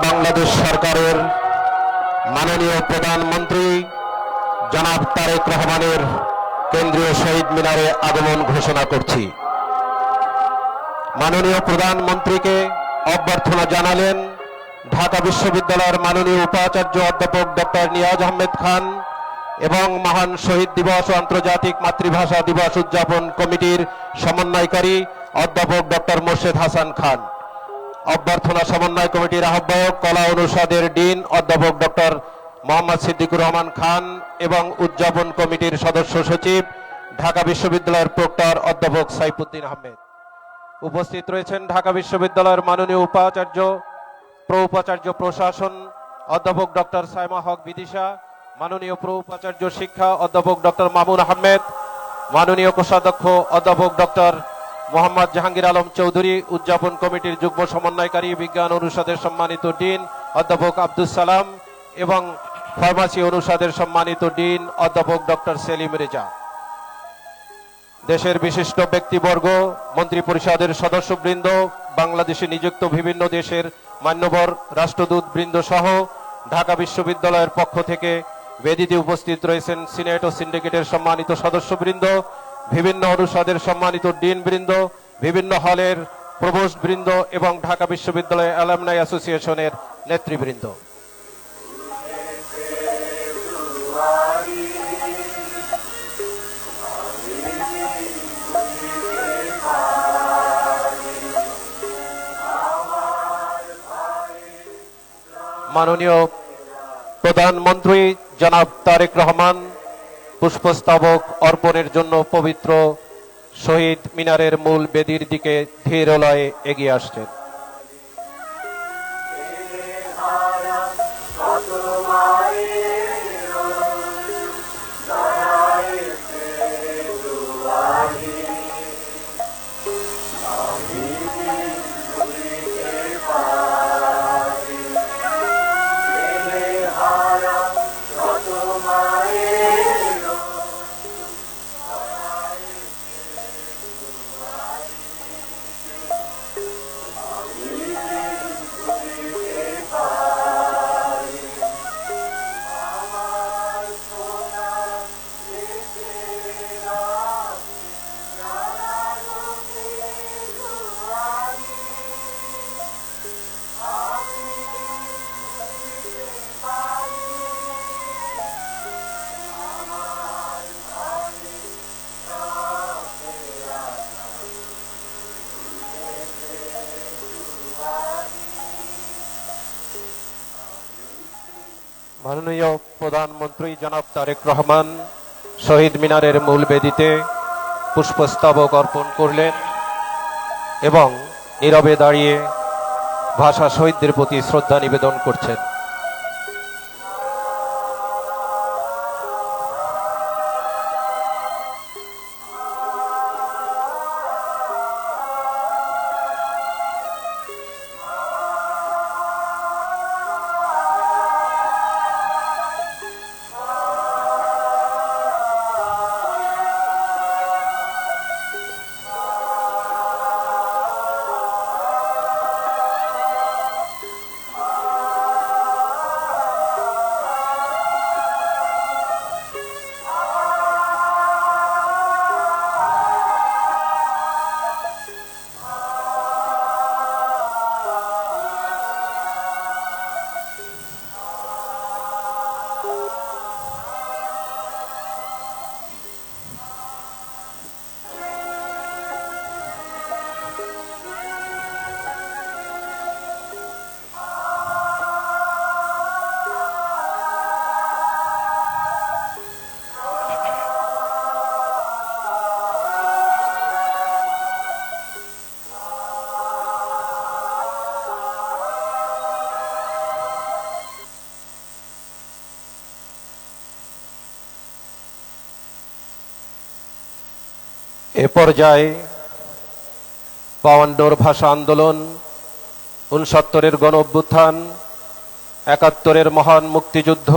বাংলাদেশ সরকারের মাননীয় প্রধানমন্ত্রী জনাব তারেক রহমানের কেন্দ্রীয় শহীদ মিনারে আগমন ঘোষণা করছি। মাননীয় প্রধানমন্ত্রীকে অভ্যর্থনা জানালেন ঢাকা বিশ্ববিদ্যালয়ের মাননীয় উপাচার্য অধ্যাপক ডক্টর নিয়াজ আহমেদ খান এবং মহান শহীদ দিবস ও আন্তর্জাতিক মাতৃভাষা দিবস উদযাপন কমিটির সমন্বয়কারী অধ্যাপক ডক্টর মোর্শেদ হাসান খান। অভ্যর্থনা সমন্বয় কমিটির আহ্বায়ক কলা অনুষদের ডিন অধ্যাপক ডক্টর মোহাম্মদ সিদ্দিকুর রহমান খান এবং উদযাপন কমিটির সদস্য সচিব ঢাকা বিশ্ববিদ্যালয়ের প্রক্টর অধ্যাপক সাইফুদ্দিন আহমেদ। উপস্থিত রয়েছেন ঢাকা বিশ্ববিদ্যালয়ের মাননীয় উপাচার্য প্রোপাচার্য প্রশাসন অধ্যাপক ডক্টর সাইমা হক বিদিশা, মাননীয় প্রোপাচার্য শিক্ষা অধ্যাপক ডক্টর মামুন আহমেদ, মাননীয় কোষাধ্যক্ষ অধ্যাপক ডক্টর মোহাম্মদ জাহাঙ্গীর আলম চৌধুরী, উদযাপন কমিটির যুগ্ম সমন্বয়কারী বিজ্ঞান অনুষদের সম্মানিত ডিন অধ্যাপক আব্দুল সালাম এবং ফার্মাসি অনুষদের সম্মানিত ডিন অধ্যাপক ডক্টর সেলিম রেজা। দেশের বিশিষ্ট ব্যক্তিবর্গ, মন্ত্রী পরিষদের সদস্যবৃন্দ, বাংলাদেশে নিযুক্ত বিভিন্ন দেশের মান্যবর রাষ্ট্রদূত বৃন্দ সহ ঢাকা বিশ্ববিদ্যালয়ের পক্ষ থেকে বেদিতে উপস্থিত রয়েছেন সিনেট ও সিন্ডিকেটের সম্মানিত সদস্যবৃন্দ, বিভিন্ন অনুষদের সম্মানিত ডিন বৃন্দ, বিভিন্ন হলের প্রভোস্ট বৃন্দ এবং ঢাকা বিশ্ববিদ্যালয় অ্যালামনাই অ্যাসোসিয়েশনের নেতৃবৃন্দ। মাননীয় প্রধানমন্ত্রী জনাব তারেক রহমান পুষ্পস্তবক অর্পণের জন্য পবিত্র শহীদ মিনারের মূল বেদির দিকে ধীর লয়ে এগিয়ে আসছেন। মাননীয় প্রধানমন্ত্রী জনাব তারেক রহমান শহীদ মিনারের মূল বেদিতে পুষ্পস্তবক অর্পণ করলেন এবং নীরবে দাঁড়িয়ে ভাষা শহীদদের প্রতি শ্রদ্ধা নিবেদন করছেন। এ পর্যায়ে ৫২ ভাষা আন্দোলন, ৬৯-এর গণ অভ্যুত্থান, ৭১-এর মহান মুক্তিযুদ্ধ,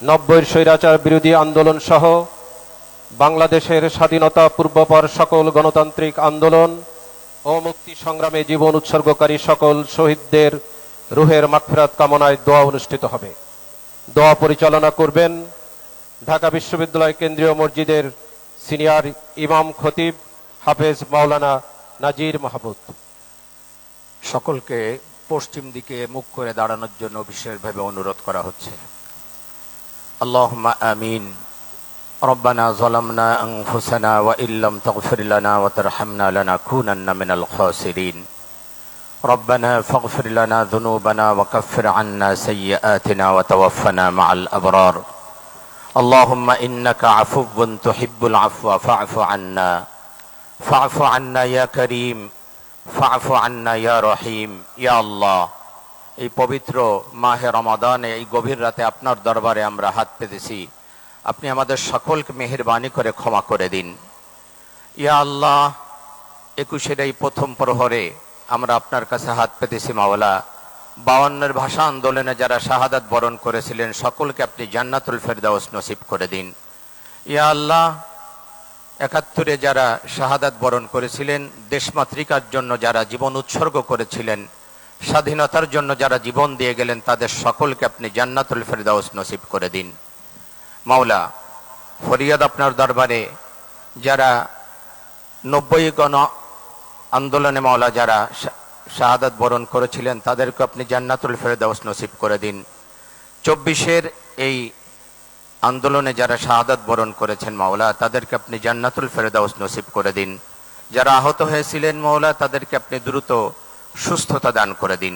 ৯০-এর স্বৈরাচার বিরোধী আন্দোলন সহ বাংলাদেশের স্বাধীনতা পূর্বপর সকল গণতান্ত্রিক আন্দোলন ও মুক্তি সংগ্রামে জীবন উৎসর্গকারী সকল শহীদদের রুহের মাগফিরাত কামনায় দোয়া অনুষ্ঠিত হবে। দোয়া পরিচালনা করবেন ঢাকা বিশ্ববিদ্যালয় কেন্দ্রীয় মসজিদের সিনিয়র ইমাম খতিব হাফেজ মাওলানা নাজির মাহমুদ। সকলকে পশ্চিম দিকে মুখ করে দাঁড়ানোর জন্য বিশেষভাবে অনুরোধ করা হচ্ছে। আল্লাহুম্মা আমিন। ربنا ظلمنا أنفسنا وإن لم تغفر لنا وترحمنا لنكونن من الخاسرين ربنا فاغفر لنا ذنوبنا وكفر عنا سيئاتنا وتوفنا مع الأبرار اللهم إنك عفو تحب العفو فاعف عنا يا كريم فاعف عنا يا رحيم يا الله। এই পবিত্র মাহে রমাদানে এই গভীর রাতে আপনার দরবারে আমরা হাত পেতেছি, আপনি আমাদের সকলকে মেহেরবানি করে ক্ষমা করে দিন। ইয়া আল্লাহ, 21-এর এই প্রথম প্রহরে আমরা আপনার কাছে হাত পেতেছি মাওলা। 52-এর ভাষা আন্দোলনে যারা শাহাদাত বরণ করেছিলেন সকলকে আপনি জান্নাতুল ফেরদাউস নসিব করে দিন। ইয়া আল্লাহ, 71-এ যারা শাহাদাত বরণ করেছিলেন, দেশমাতৃকার জন্য যারা জীবন উৎসর্গ করেছিলেন, স্বাধীনতার জন্য যারা জীবন দিয়ে গেলেন, তাদের সকলকে আপনি জান্নাতুল ফেরদাউস নসিব করে দিন। মাওলা, ফরিয়াদ আপনার দরবারে যারা 90 গণ আন্দোলনে মাওলা যারা শাহাদাত বরণ করেছিলেন তাদেরকে আপনি জান্নাতুল ফেরদাউস নসিব করে দিন। 24-এর এই আন্দোলনে যারা শাহাদাত বরণ করেছেন মাওলা তাদেরকে আপনি জান্নাতুল ফেরদাউস নসিব করে দিন। যারা আহত হয়েছিলেন মাওলা তাদেরকে আপনি দ্রুত সুস্থতা দান করে দিন।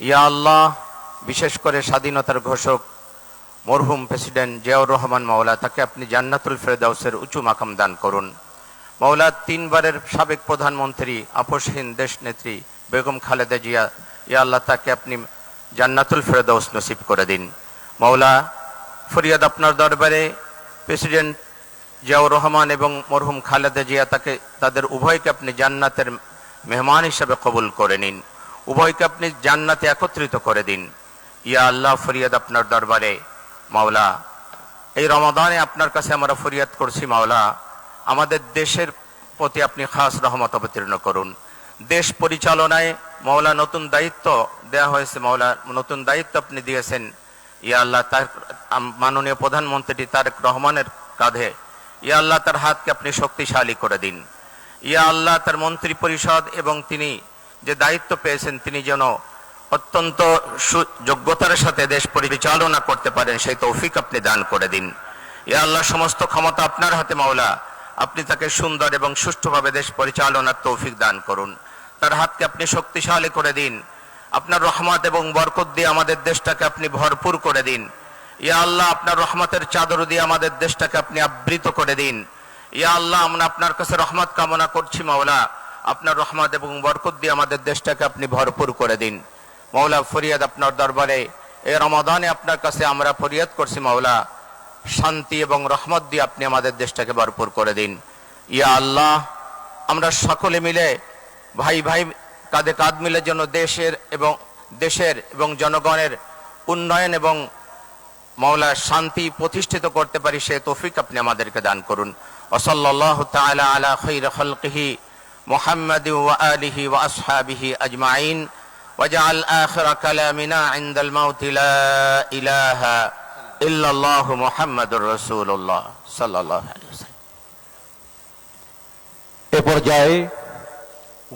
ইয়া আল্লাহ, বিশেষ করে স্বাধীনতার ঘোষক মরহুম প্রেসিডেন্ট জিয়াউর রহমান মাওলা, তাকে আপনি জান্নাতুল ফেরদাউসের উঁচু মাকাম দান করুন। মাওলা, 3বারের সাবেক প্রধানমন্ত্রী আপসহীন দেশ নেত্রী বেগম খালেদা জিয়া, ইয়া আল্লাহ, তাকে আপনি জান্নাতুল ফেরদাউস নসিব করে দিন। মাওলা, ফরিয়াদ আপনার দরবারে প্রেসিডেন্ট জিয়াউর রহমান এবং মরহুম খালেদা জিয়া, তাদের উভয়কে আপনি জান্নাতের মেহমান হিসাবে কবুল করে নিন, উভয়কে আপনি জান্নাতে একত্রিত করে দিন। ইয়া আল্লাহ, ফরিয়াদ আপনার দরবারে মাওলা, এই রমাদানে আপনার কাছে আমরা ফরিয়াদ করছি মাওলা, আমাদের দেশের প্রতি আপনি খাস রহমত অবতীর্ণ করুন। দেশ পরিচালনায় মাওলা নতুন দায়িত্ব দেয়া হয়েছে, মাওলা নতুন দায়িত্ব আপনি দিয়েছেন। ইয়া আল্লাহ, তার মাননীয় প্রধানমন্ত্রী তারেক রহমানের কাঁধে, ইয়া আল্লাহ, তার হাতকে আপনি শক্তিশালী করে দিন। ইয়া আল্লাহ, তার মন্ত্রী পরিষদ এবং তিনি যে দায়িত্ব পেয়েছেন তিনি যেন অত্যন্ত যোগ্যতার সাথে দেশ পরিচালনা করতে পারেন সেই তৌফিক আপনি দান করে দিন। ইয়া আল্লাহ, সমস্ত ক্ষমতা আপনার হাতে মাওলা, আপনি তাকে সুন্দর এবং সুষ্ঠুভাবে দেশ পরিচালনার তৌফিক দান করুন। তার হাতকে আপনি শক্তিশালী করে দিন। আপনার রহমত এবং বরকত দিয়ে আমাদের দেশটাকে আপনি ভরপুর করে দিন। ইয়া আল্লাহ, আপনার রহমতের চাদর দিয়ে আমাদের দেশটাকে আপনি আবৃত করে দিন। ইয়া আল্লাহ, আমরা আপনার কাছে রহমত কামনা করছি মাওলা, আপনার রহমত এবং বরকত দিয়ে আমাদের দেশটাকে আপনি ভরপুর করে দিন। মাওলা, ফরিয়াদ আপনার দরবারে এই রমাদানে আপনার কাছে আমরা ফরিয়াদ করছি মাওলা, শান্তি এবং রহমত দিয়ে আপনি আমাদের দেশটাকে ভরপুর করে দিন। ইয়া আল্লাহ, আমরা সকলে মিলে ভাই ভাই কাঁধে কাঁধ মিলে যেন দেশের এবং জনগণের উন্নয়ন এবং মাওলা শান্তি প্রতিষ্ঠিত করতে পারি সে তৌফিক আপনি আমাদেরকে দান করুন। ওয়াসাল্লাল্লাহু তাআলা আলা খায়রি খালকিহি মুহাম্মাদি ওয়া আলিহি ওয়া আসহাবিহি আজমাইন ওয়াজআল আখিরা কালামিনা ইনদাল মাউত লা ইলাহা ইল্লাল্লাহু মুহাম্মাদুর রাসূলুল্লাহ সাল্লাল্লাহু আলাইহি ওয়াসাল্লাম। এ পর্যায়ে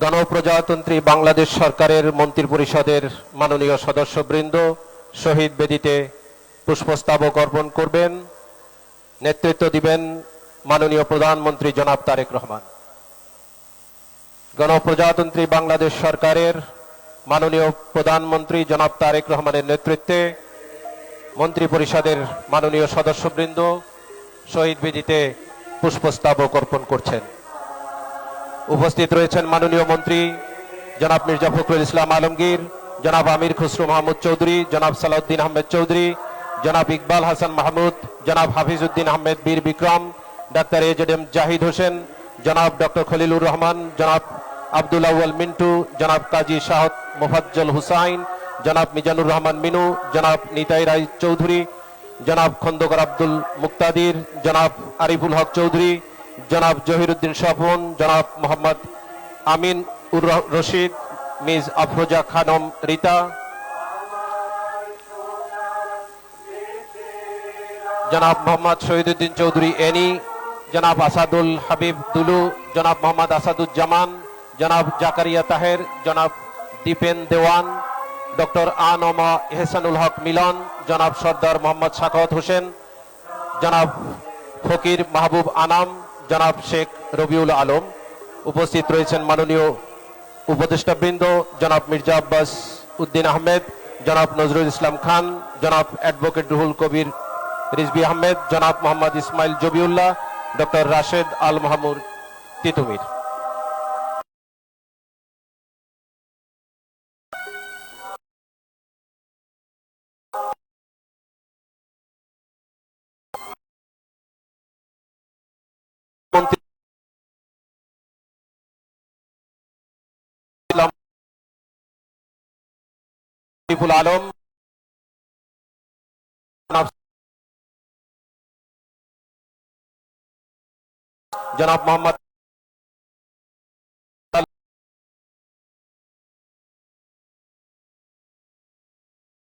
গণপ্রজাতন্ত্রী বাংলাদেশ সরকারের মন্ত্রী পরিষদের মাননীয় সদস্যবৃন্দ শহীদ বেদিতে পুষ্পস্তবক অর্পণ করবেন। নেতৃত্ব দিবেন মাননীয় প্রধানমন্ত্রী জনাব তারেক রহমান। গণপ্রজাতন্ত্রী বাংলাদেশ সরকারের মাননীয় প্রধানমন্ত্রী জনাব তারেক রহমানের নেতৃত্বে মন্ত্রী পরিষদের মাননীয় সদস্যবৃন্দ শহীদ বেদিতে পুষ্পস্তবক অর্পণ করছেন। উপস্থিত রয়েছেন মাননীয় মন্ত্রী জনাব মির্জা ফখরুল ইসলাম আলমগীর, জনাব আমির খসরু মাহমুদ চৌধুরী, জনাব সালাউদ্দিন আহমেদ চৌধুরী, জনাব ইকবাল হাসান মাহমুদ, জনাব হাফিজউদ্দিন আহমেদ বীর বিক্রম, ডাক্তার এজেডএম জাহিদ হোসেন, জনাব ডক্টর খলিলুর রহমান, জনাব আব্দুল আউয়াল মিন্টু, জনাব কাজী শাহদ মোফাজ্জল হুসাইন, জনাব মিজানুর রহমান মিনু, জনাব নিতাই রায় চৌধুরী, জনাব খন্দকার আব্দুল মুক্তাদির, জনাব আরিফুল হক চৌধুরী, জনাব জহিরুদ্দিন স্বপন, জনাব মোহাম্মদ আমিন উর রশিদ, মিস আফরোজা খানম রিতা, জনাব মোহাম্মদ শহীদুদ্দিন চৌধুরী এনি, জনাব আসাদুল হাবিব দুলু, জনাব মোহাম্মদ আসাদুজ্জামান, জনাব জাকারিয়া তাহের, জনাব দীপেন দেওয়ান, ডক্টর আনমা এহসানুল হক মিলন, জনাব সর্দার মোহাম্মদ সাখাওয়াত হোসেন, জনাব ফকির মাহবুব আনাম, জনাব শেখ রবিউল আলম। উপস্থিত রয়েছেন মাননীয় উপদেষ্টাবৃন্দ জনাব মির্জা আব্বাস উদ্দিন আহমেদ, জনাব নজরুল ইসলাম খান, জনাব অ্যাডভোকেট রুহুল কবির রিজভী আহমেদ, জনাব মোহাম্মদ ইসমাইল জবিউল্লাহ, ডক্টর রাশেদ আল মাহমুদ তিতুমির। মন্ত্রী শরীফুল আলম, জনাব মোহাম্মদ